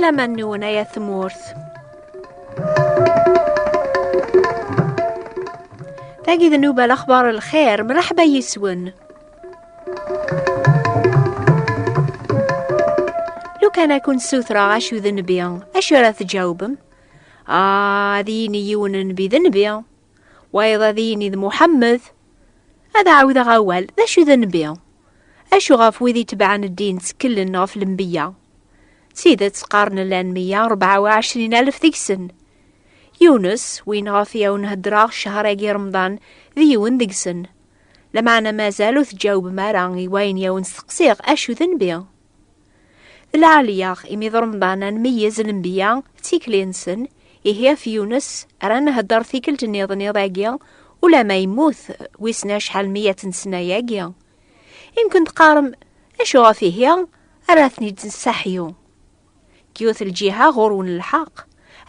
عسلامة نون يا ثمورث. تاقي ذنوب الأخبار الخير مرحبا يسون. لو كان أكون سوثرا أشو ذنبيا أشو راه تجاوبم؟ ذيني يون نبي ذنبيا وأيضا ذيني ذ محمد. هذا عاود غوال ذا شو ذنبيا أشو غاف وذي تبعن الدين تكلنا في الانبياء سيدة تقارن لان 124,000 ذيك سن. يونس وين غافيا ونهدراغ شهر رمضان ذيون ذيك سن لما أنا ما زالو تجاوب مارانغي وين يون سقسيغ أشو ذنبيا. العالياغ إمي رمضان نميز الانبياء تيكلينسن إهي في يونس رانا هدر ثيكل تنيض نيضاقيا ولا ما يموت ويسنا شحال 100 سنة ياقيا. يمكن تقارم أشو غافيه أراثني تنسحيو كيوث الجهة غورون الحق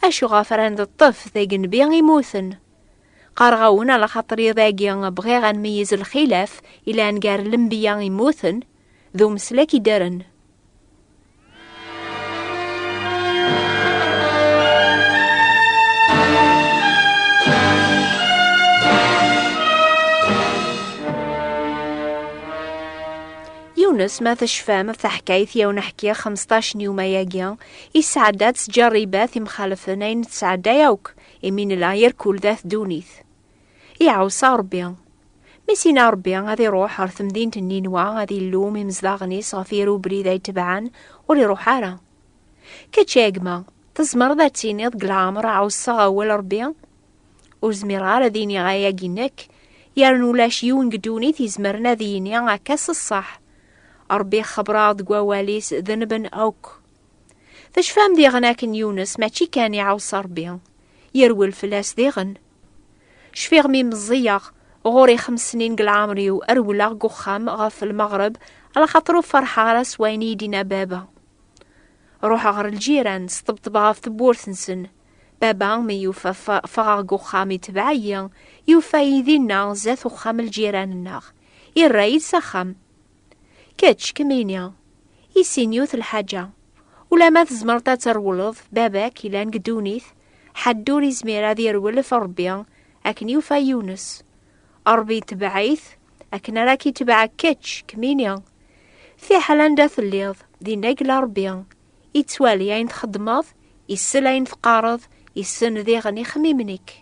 أشو غافران الطف ذاق نبيا يموثن قارغاونا لخاطر يضاقيا بغي غنميز الخلاف إلا نقار الانبياء يموثن ذو مسلاكي دارن. يونس ما تشفام في حكاية يوم حكاية 15 يوم ياقيا يسعدات تجربات مخالفين تسعدا يوك يمين العير كل ذات دونيث يعوصا ربيا مسينا ربيا غادي يروح رث مدينة النينوى غادي اللوم يمزلاغني صافيرو بريدا يتبعان ولي روح عرا كتشاقما تزمر ذات سينيض قلعامر عوصا غاول ربيا وزمير غالا ديني غاياقينك يارنو لاش يون قدونيث يزمرنا ديني غاكاس الصح أربي خبرات قواليس ذنبن أوك. فشفام ديغناكن يونس ماشي كان يعوص ربيا يروي الفلاس ديغن شفيغ مي مزيغ غوري 5 سنين قلعامري وأرولا قخام غاف المغرب على خاطرو فرحة راس وين يدينا بابا روح غر الجيران سطبطبها في تبورثنسن بابا مي يوفا فغا قخامي تبعيا يوفا يدينا زاث وخام الجيران الناغ يرايد سخام كاتش كمينيا يسينيوث الحاجة ولا ما تزمرتا ترولض باباك إلا نقدونيث حدوري زميرا ذي يرول في ربيا أكن يوفا يونس أربي تبعيث أكن راكي تبع كاتش كمينيا في حالان داث الليض ذي نقل ربيا يتوالي عين تخدمض يسل عين تقارض يسن ذي غني خميمنك.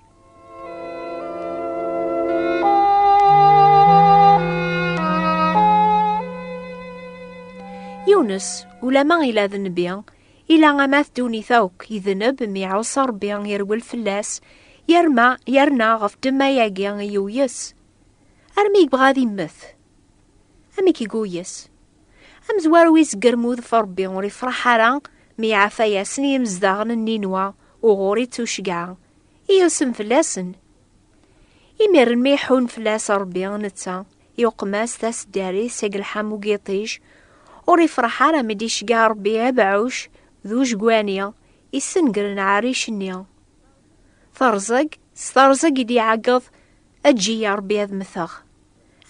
يونس ولا ما إلا ذنبيا إلا غماث دوني ثوك يذنب ميعوص ربيا يروي الفلاس يرنا غف دما ياقيا يويس أرمي بغادي مث أمي كيقويس أم زوارويس قرموذ فربي وري فرحارا ميعافا ياسني مزداغن النينوى وغوري توشقع يوسم فلاسن يمير الميحون فلاس ربيا نتا يوقماس تاس داري ساق الحام وقيطيج وري فرحارا مديش قار بيها بعوش ذوش قوانيا يسنقرن عاريش النيا سترزق يدي عقض أجي يا ربي هذ مثاغ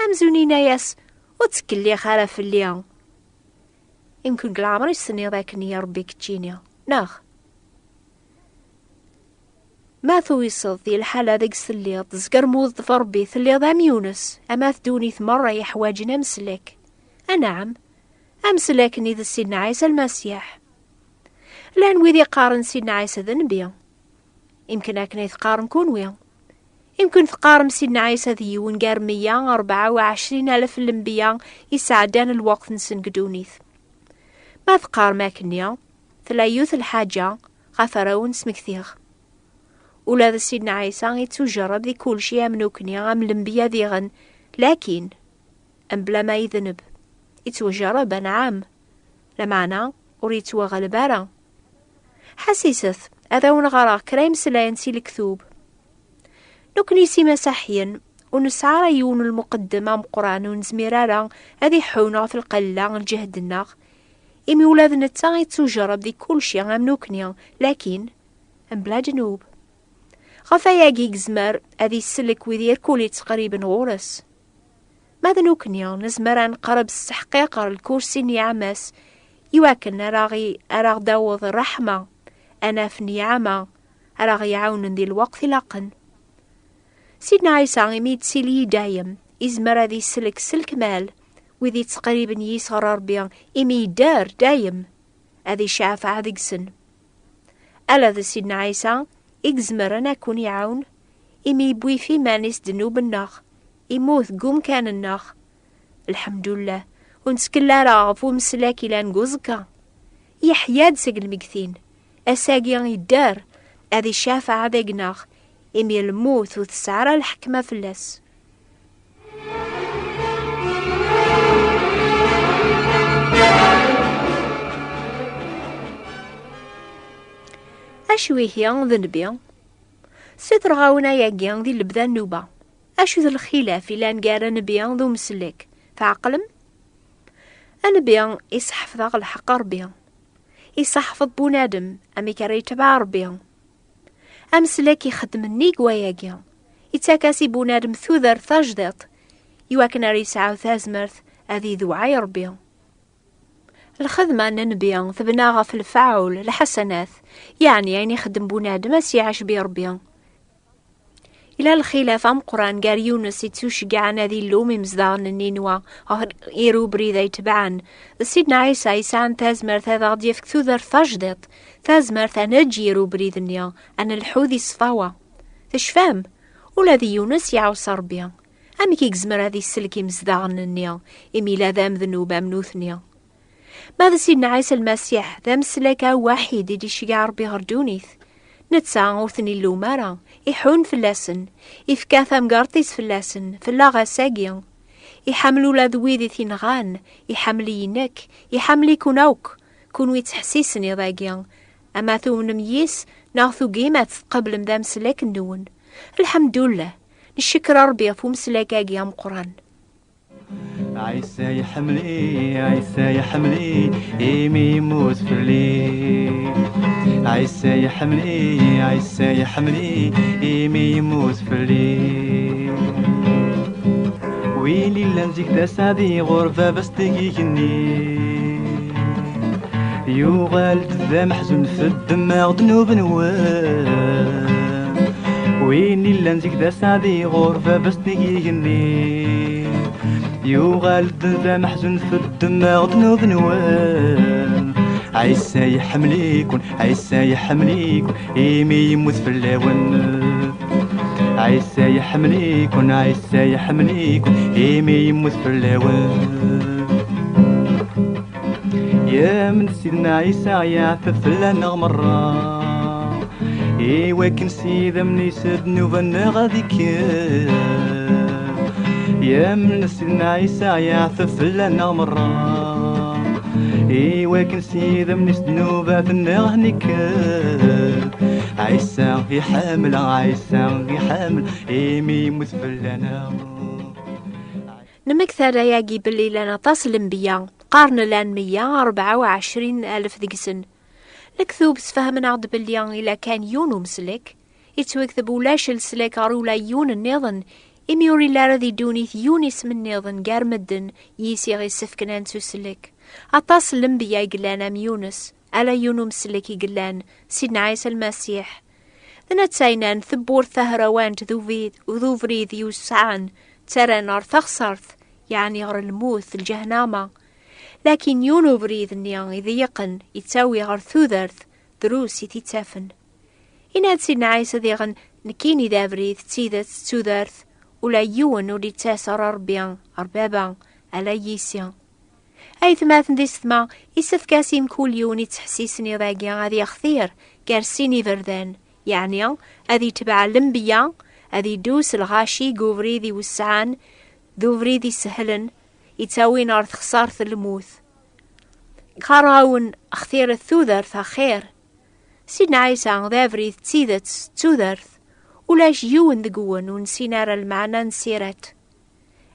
أمزونينا ياس وتكلي خالا في الليا يمكن قلعمر يسني ذاكني يا ربي كتشينيا ناخ ما ثويصد ذي الحالة ذيك سليض زقر موظف ربي ثليض أم يونس أما ثدوني ثمرة يحواجنا مسلك أنعم أمسلاكني ذا سيدنا عيسى المسيح لان ويذي قارن سيدنا عيسى ذنبيا يمكن أكني ثقارن كونويا يمكن ثقارن سيدنا عيسى ذيون قار 124,000 الانبياء يسعدان الوقت نسن قدونيث ما ثقار ماكنيا ثلايوث الحاجة غفرون سمكثيغ ولا ذا سيدنا عيسى يتجرب ذي كل شيء منوكنيا من الانبياء ذيغن لكن أم بلا ما يذنب يتوجرب نعم لمعنى وريت وغلبارا حسيسث هذا ونغرا كريم سلاينسي الكثوب نكنيسي مسيحيا ونسعى ريون المقدمة مقران ونزميرارا هذي حونا في القلة الجهد الناغ إمي ولاد نتا يتوجرب دي كل شي غامنوكنيا لكن بلا جنوب غفاياقي زمر هذي السلك وذير كولي تقريبا غورس ماذا نوكنيا نزمر نقرب السحقيقر الكورسي نيعماس يواكن أراغ داوض الرحمة أنا في نعمة أراغ يعاون ذي الوقت لقن. سيدنا عيسى يميد سيلي دايم إزمر ذي سلك مال وذي تقريبا يسغر ربي إمي دار دايم أذي شافع ذي قسن. ألا ذي سيدنا عيسى إزمر أنا كون يعاون إمي بوي في مانيس دنوب الناخ يموت قوم كان الناخ. الحمد لله ونسكلا راغف ومسلاكي لانقوزكا يحياد سقل مقثين أساقيان يدار أذي شافع ذي قناخ إمي الموت وتسعر الحكمة في اللس. أشو هي ذنبي ستر غاونا ياقيان ذي لبدا النوبة. أشو ذي الخلاف إلا نقار نبيان ذو مسلك فعقلم أنبيان يسحفظ الحق ربيان يسحفظ بونادم أمي كاري تبع ربيان أمسلك يخدم النيق وياقيان يتاكاسي بونادم ثوذر ثاجدط يواكن ريسعو ثازمرث أذي ذوعي ربيان. الخدمة ننبيان ثبناغا في الفعول الحسنات يعني يخدم بونادم أسيعش بيربيان. إلى الخلاف أم قرآن قال يونس يتوشقع ذي اللومي مزدان النينوا إيرو بريذا يتبعن. سيدنا عيسى يسعن تازمر ثاذا غد يفك ثوذر فاجدط تازمر ثانجي يرو بريذ النيا أن الحوذي صفاوة تشفام ولا ذي يونس يعوص ربيان أمي كي قزمر هذي السلكي مزدان النيا إمي لا ذام ذنوبا منوثنيا. ماذا سيدنا عيسى المسيح ذا مسلكا واحد يدي شقع ربي غردونيث نتسا غوثني اللومارا يحون في اللاسن يفكاثا مقارطيس في اللاسن في اللاغا ساقيا يحملوا لاذويذي ثينغان يحملي ينك يحملي كوناوك كونو يتحسيسن يضاقيا أما ثو نميس ناثو قيمات قبل مدام سلاك النون. الحمد لله نشكر ربي فو مسلاكا قيام قرآن. عيسى يحملي عيسى يحملي إيمي يموت فلي عيسى يحملي عيسى يحملي إيمي يموت فلي ويلي لنزيك داس هذي غرفة بس تقيكني يوغال ذا محزون في الدماغ ذنوب نوام ويلي لنزيك داس هذي غرفة بس تقيكني يوغالد ذا محزون في الدماغ ذنوب نوام عيسى يحمليكن عيسى يحمليكن إيمي يموت في اللون عيسى يحمليكن عيسى يحمليكن إيمي يموت في اللون. يا من سيدنا عيسى يعثف لنا مرة إيوا كنسيذا من يسد نوفا غاديك يا من سيدنا عيسى يعثف لنا مرة إيوا كنسيذا من ذنوبات النغنك عيسى في حامل عيسى في حامل إيمي يموت فلنا. نمكثر ياقي باللي لنا تصل انبياء قارن لان 124,000 دقسن لكثوب سفهم عض باللي إلا كان يونو مسلك يتوكذب ولاش السلك رولا يون النظن إميوري لارذي دونيث يونس من نظن قار مدن يسيغي سفكنان سلك أطاس الانبياء قلان يونس ألا يونو مسلك يقلان سيدنا عيسى المسيح ذنا تساينان ثبور ثهروان وذو فريد يوسعان ترى نار ثخصرث يعني غر الموت الجهنامة لكن يونو بريد النيان إذا يقن يتساوي غر ثوذرث دروس يتتافن إناد سيدنا عيسى ذيغن نكيني ذا بريد تيذت ثوذرث ولا يون ولي تاسر ربيان أربابا على يسيان أي ثماثن دي ثما يسف كاسيم كل يوني تحسيسني ذاقيان هذي أخثير كارسيني فردان يعني هذي تبع الانبياء هذي دوس الغاشي قوفريذي والسعان ذو فريذي سهلن يتساوي نار خسارة الموث خاراون أخثير الثوذرث خير سيدنا عيسى ذا فريذ تسيدت توذرث ولاش يون ذقون ونسينار المعنى نسيرت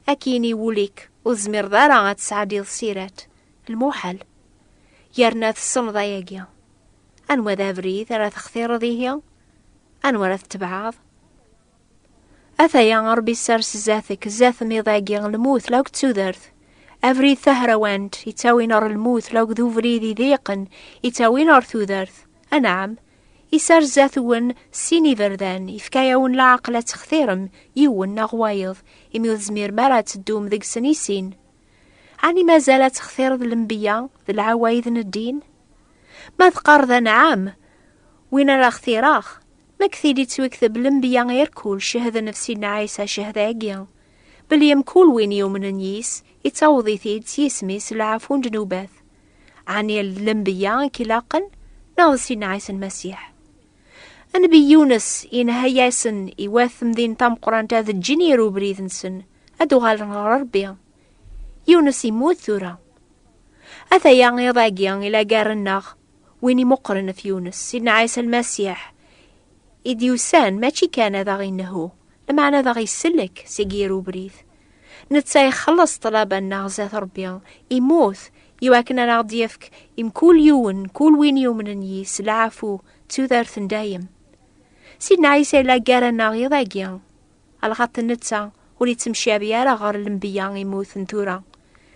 أكيني وليك وزمير ذارا تسعدي السيرات الموحل يرنا الصنضة ياقيا أنوى ذا فريذ راه تخثير ذيهيا أنوى راه تبعاض أثا يا ربي سارس زاثك زاث ميضاقيا الموت لوك تسوذرث أفريد ثهروانت يتاوي نار الموت لو ذو فريدي ذيقن يتاوي نار ثوذرث. أنعم يسار زاثون سيني فردان يفكايون العقلة تختيرم يون نغوايض يميوذ زمير مرات الدوم ذيك سنيسين. عني ما زالت تختير ذي الانبياء ذي العوايذ الدين. ما ذقار ذا نعام وين راه اختيراخ ما كثيري توكذب الانبياء غير كل شهد نفسي عيسى شهداقيا بل يمكول وين يوم نيس يتوضي ثيد يسميس العفون جنوباث. عني الانبياء كلاقن ناض سيدنا عيسى المسيح. النبي يونس إن هياسن يواثم ذين تام قران تاذ الجني روبريذنسن أدو غالنا ربيا يونس يموت ثورا أثا يعني ضاقيا إلى قار الناغ ويني مقرن في يونس سيدنا عيسى المسيح إديوسان ماشي كان ذا غينهو لمعنى ذا غيسلك سيقي روبريذ نتسا يخلص طلابا ناغزات ربيا يموت يواكنا ناغديفك كل يون كل وين يوم نيس العفو تذارثن دايم. سيدنا عيسى لا قارنا غيضاقيا على خط النتسا ولي تمشي بيارا غار الانبياء يموت ثورا.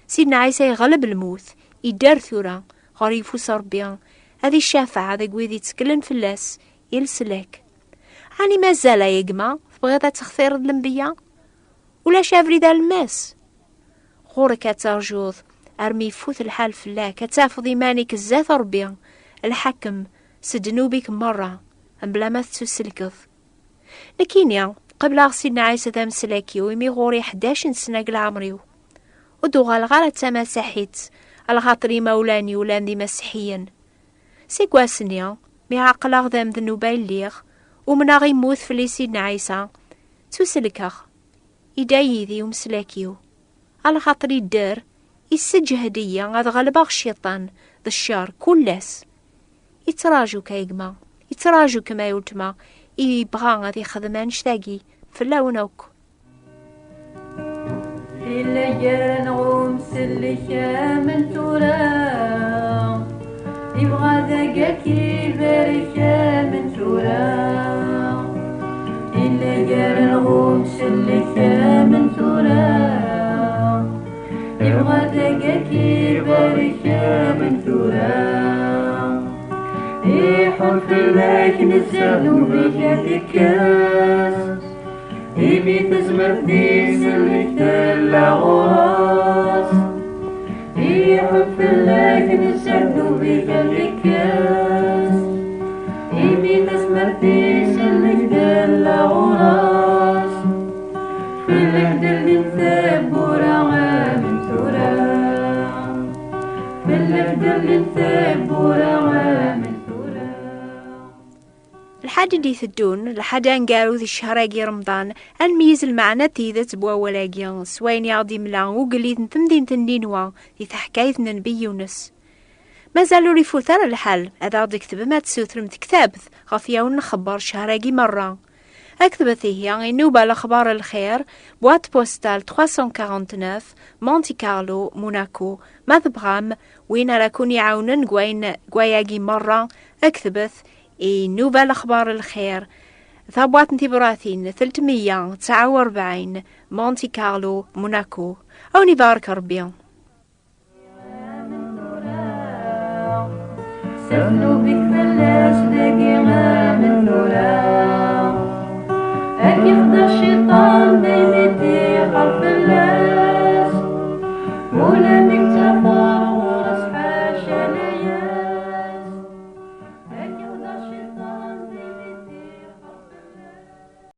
سيدنا عيسى يغلب الموت يدار ثورا غار يفوس ربيا. هذه الشافعة ذا قويذي تكلن في اللاس يلسلك. عني ما زال يقما بغيضة تختير الانبياء ولا شافري ذا الماس غورك ترجوض أرمي يفوت الحال في الله كتافض إيمانك الزاث ربيا الحكم سدنوبك مرة أم بلا ما تسلكض. لكن قبل سيدنا عيسى ذا مسلاكي ويمي غوري 11 سنة قل عمريو ودوغال غالة تماسحيت على خاطري مولاني ولان دي مسيحيا سيقوا سنيا مي عقلاغ ذام ذنوبا الليغ ومنا غيموت في سيدنا عيسى تسلكغ إدايذي ومسلاكيو على خاطري الدار يسجهدية غاد غلباغ الشيطان ذا الشار كلاس يتراجو كيقما يتراجو كما يلتما يبغى غادي خدمان شتاقي فلاونوك إلا جان غوم سلكا من تورا يبغى ذاكي باركا من تورا إلا جان غوم سلكا من تورا يبغى ذاكي باركا من تورا يحط لك نسالو بك تكاس يبي تزمر ديس اللي تلا غراس يحط لك نسالو بك تكاس يبي تزمر ديس اللي تلا غراس في الهدل نثاب ورا من ثورا في الهدل نثاب ورا من لحد دي ثدون لحد انقارو ذي الشهراقي رمضان الميز المعنى تيذا تبوا ولاقيا سوين يعضي ملا وقليد نتمدين تندينوا ذي تحكايث نبي يونس ما زالوا ريفو ثار الحال هذا عضي كتب ما تسوثرم تكتابث غفيا ونخبر شهراقي مرة أكتبت هي النوبة لأخبار الخير بوات بوستال 349 مونتي كارلو موناكو مذبغام وين راكون يعاونن قواياقي مرة أكتبت نوبة الأخبار الخير ثابوات انتبراثين 349 مونتي كارلو موناكو أو نبارك ربيا سنو بك فلاس دقيقة من ثورا أكيد الشيطان